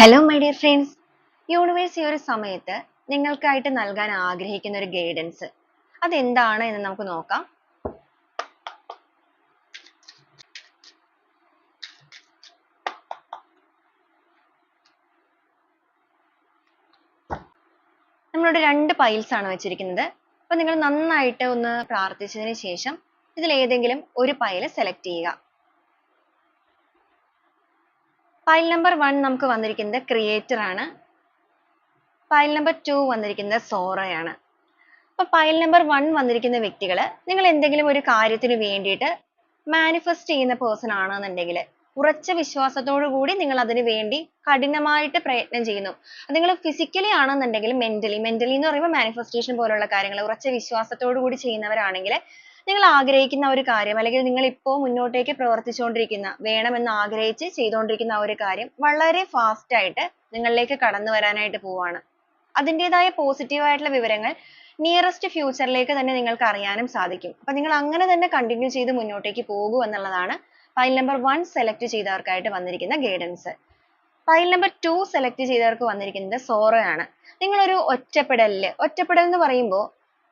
Hello my dear friends, universe ഈ ഒരു സമയത്ത് നിങ്ങൾക്കായിട്ട് നൽകാൻ ആഗ്രഹിക്കുന്ന ഒരു ഗൈഡൻസ് അതെന്താണ് എന്ന് നമുക്ക് നോക്കാം. നമ്മളിവിടെ 2 പൈൽസ് ആണ് വെച്ചിരിക്കുന്നത്. അപ്പോൾ നിങ്ങൾ നന്നായിട്ട് ഒന്ന് പ്രാർത്ഥിച്ചതിന് ശേഷം ഇതിൽ ഏതെങ്കിലും ഒരു പൈൽ സെലക്ട് ചെയ്യുക. പൈൽ നമ്പർ 1 നമുക്ക് വന്നിരിക്കുന്നത് ക്രിയേറ്റർ ആണ്. പൈൽ നമ്പർ 2 വന്നിരിക്കുന്നത് സോറയാണ്. അപ്പോൾ പൈൽ നമ്പർ 1 വന്നിരിക്കുന്ന വ്യക്തികൾ നിങ്ങൾ എന്തെങ്കിലും ഒരു കാര്യത്തിന് വേണ്ടിയിട്ട് മാനിഫെസ്റ്റ് ചെയ്യുന്ന പേഴ്സൺ ആണെന്നുണ്ടെങ്കിൽ ഉറച്ച വിശ്വാസത്തോടു കൂടി നിങ്ങൾ അതിനു വേണ്ടി കഠിനമായിട്ട് പ്രയത്നം ചെയ്യുന്നു. അത് നിങ്ങൾ ഫിസിക്കലി ആണെന്നുണ്ടെങ്കിൽ മെന്റലി എന്ന് പറയുമ്പോൾ മാനിഫെസ്റ്റേഷൻ പോലുള്ള കാര്യങ്ങൾ ഉറച്ച വിശ്വാസത്തോടു കൂടി ചെയ്യുന്നവരാണെങ്കിൽ നിങ്ങൾ ആഗ്രഹിക്കുന്ന ഒരു കാര്യം അല്ലെങ്കിൽ നിങ്ങൾ ഇപ്പോൾ മുന്നോട്ടേക്ക് പ്രവർത്തിച്ചുകൊണ്ടിരിക്കുന്ന വേണമെന്ന് ആഗ്രഹിച്ച് ചെയ്തുകൊണ്ടിരിക്കുന്ന ആ ഒരു കാര്യം വളരെ ഫാസ്റ്റ് ആയിട്ട് നിങ്ങളിലേക്ക് കടന്നു വരാനായിട്ട് പോവാണ്. അതിൻ്റെതായ പോസിറ്റീവ് ആയിട്ടുള്ള വിവരങ്ങൾ നിയറസ്റ്റ് ഫ്യൂച്ചറിലേക്ക് തന്നെ നിങ്ങൾക്ക് അറിയാനും സാധിക്കും. അപ്പോൾ നിങ്ങൾ അങ്ങനെ തന്നെ കണ്ടിന്യൂ ചെയ്ത് മുന്നോട്ടേക്ക് പോകൂ എന്നുള്ളതാണ് പൈൽ നമ്പർ 1 സെലക്ട് ചെയ്തവർക്കായിട്ട് വന്നിരിക്കുന്ന ഗൈഡൻസ്. പൈൽ നമ്പർ 2 സെലക്ട് ചെയ്തവർക്ക് വന്നിരിക്കുന്നത് സോറോയാണ്. നിങ്ങളൊരു ഒറ്റപ്പെടൽ എന്ന് പറയുമ്പോൾ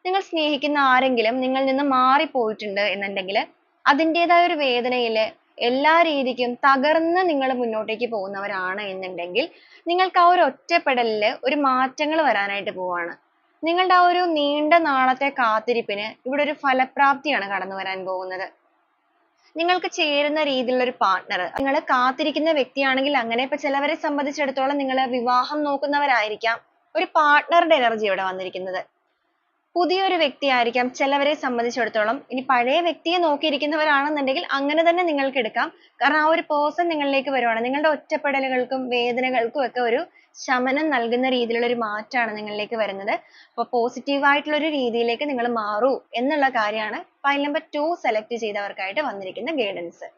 നിങ്ങൾ സ്നേഹിക്കുന്ന ആരെങ്കിലും നിങ്ങളിൽ നിന്ന് മാറിപ്പോയിട്ടുണ്ട് എന്നുണ്ടെങ്കിൽ അതിൻ്റെതായ ഒരു വേദനയിൽ എല്ലാ രീതിക്കും തകർന്ന് നിങ്ങൾ മുന്നോട്ടേക്ക് പോകുന്നവരാണ് എന്നുണ്ടെങ്കിൽ നിങ്ങൾക്ക് ആ ഒരു ഒറ്റപ്പെടലിൽ ഒരു മാറ്റങ്ങൾ വരാനായിട്ട് പോവാണ്. നിങ്ങളുടെ ആ ഒരു നീണ്ട നാളത്തെ കാത്തിരിപ്പിന് ഇവിടെ ഒരു ഫലപ്രാപ്തിയാണ് കടന്നു വരാൻ പോകുന്നത്. നിങ്ങൾക്ക് ചേരുന്ന രീതിയിലുള്ള ഒരു പാർട്ട്ണർ നിങ്ങൾ കാത്തിരിക്കുന്ന വ്യക്തിയാണെങ്കിൽ അങ്ങനെ. ഇപ്പൊ ചിലവരെ സംബന്ധിച്ചിടത്തോളം നിങ്ങൾ വിവാഹം നോക്കുന്നവരായിരിക്കാം. ഒരു പാർട്ട്ണറുടെ എനർജി ഇവിടെ വന്നിരിക്കുന്നത്. പുതിയൊരു വ്യക്തിയായിരിക്കാം ചിലവരെ സംബന്ധിച്ചിടത്തോളം. ഇനി പഴയ വ്യക്തിയെ നോക്കിയിരിക്കുന്നവരാണെന്നുണ്ടെങ്കിൽ അങ്ങനെ തന്നെ നിങ്ങൾക്ക് എടുക്കാം. കാരണം ആ ഒരു പേഴ്സൺ നിങ്ങളിലേക്ക് വരുവാണ്. നിങ്ങളുടെ ഒറ്റപ്പെടലുകൾക്കും വേദനകൾക്കും ഒക്കെ ഒരു ശമനം നൽകുന്ന രീതിയിലുള്ള ഒരു മാറ്റമാണ് നിങ്ങളിലേക്ക് വരുന്നത്. അപ്പോൾ പോസിറ്റീവ് ആയിട്ടുള്ള ഒരു രീതിയിലേക്ക് നിങ്ങൾ മാറൂ എന്നുള്ള കാര്യമാണ് പൈൽ നമ്പർ 2 സെലക്ട് ചെയ്തവർക്കായിട്ട് വന്നിരിക്കുന്ന ഗൈഡൻസ്.